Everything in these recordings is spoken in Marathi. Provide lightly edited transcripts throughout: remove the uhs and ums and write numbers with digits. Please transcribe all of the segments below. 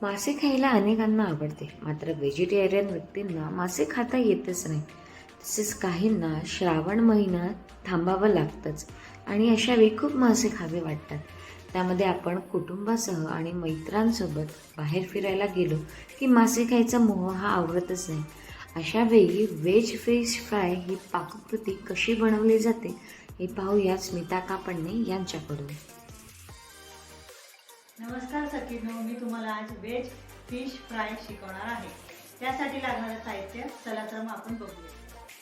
मासे खायला अनेकांना आवडते, मात्र व्हेजिटेरियन व्यक्तींना मासे खाता येतच नाही. तसेच काहींना श्रावण महिन्यात थांबावं लागतंच आणि अशा वेळी खूप मासे खावे वाटतात. त्यामध्ये आपण कुटुंबासह आणि मित्रांसोबत बाहेर फिरायला गेलो की मासे खायचा मोह हा आवरतच नाही. अशा वेळी व्हेज फिश फ्राय ही पाककृती कशी बनवली जाते हे पाहूया स्मिता कापडणे यांच्याकडून. नमस्कार सखींनो, मी तुम्हाला आज व्हेज फिश फ्राय शिकवणार आहे. त्यासाठी लागणारं साहित्य चला तर मग आपण बघूया.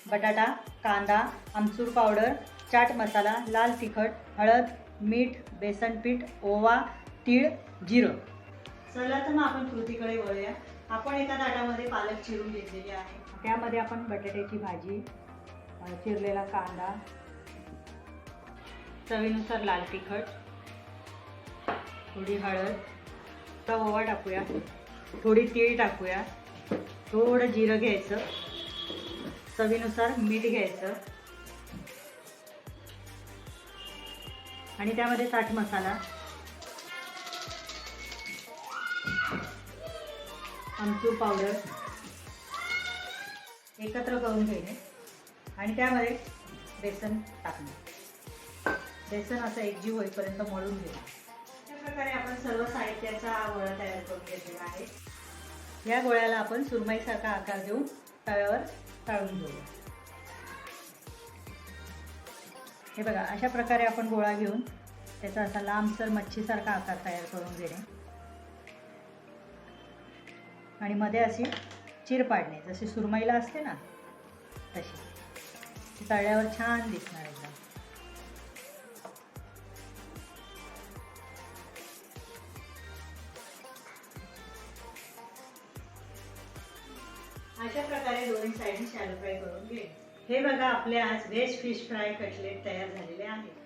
बटाटा, कांदा, आमचूर पावडर, चाट मसाला, लाल तिखट, हळद, मीठ, बेसन पीठ, ओवा, तीळ, जिरं. चला तर मग आपण कृतीकडे वळूया. आपण एका ताटामध्ये पालक चिरून घेतलेली आहे. त्यामध्ये आपण बटाट्याची भाजी, चिरलेला कांदा, चवीनुसार लाल तिखट, थोडी हळद, तर ओवा टाकूया, थोडी तीळ टाकूया, थोडं जिरं घ्यायचं, चवीनुसार मीठ घ्यायचं आणि त्यामध्ये चाट मसाला, आमचूर पावडर एकत्र करून घेणे आणि त्यामध्ये बेसन टाकणे. बेसन असं एकजीव होईपर्यंत मळून घेणे. अशा प्रकारे आपण सर्व साहित्याचा गोळा तयार करून घेतलेला आहे. या गोळ्याला आपण सुरमईसारखा आकार देऊन तव्यावर तळून घेऊया. हे बघा, अशा प्रकारे आपण गोळा घेऊन त्याचा असा लांबसर मच्छीसारखा आकार तयार करून घेणे आणि मध्ये अशी चीर पाडणे, जशी सुरमईला असते ना तशी. ती तळल्यावर छान दिसणार एकदम. अशा प्रकारे दोन्ही साईडनी शॅलो फ्राय करून घे. हे बघा, आपले आज व्हेज फिश फ्राय कटलेट तयार झालेले आहेत.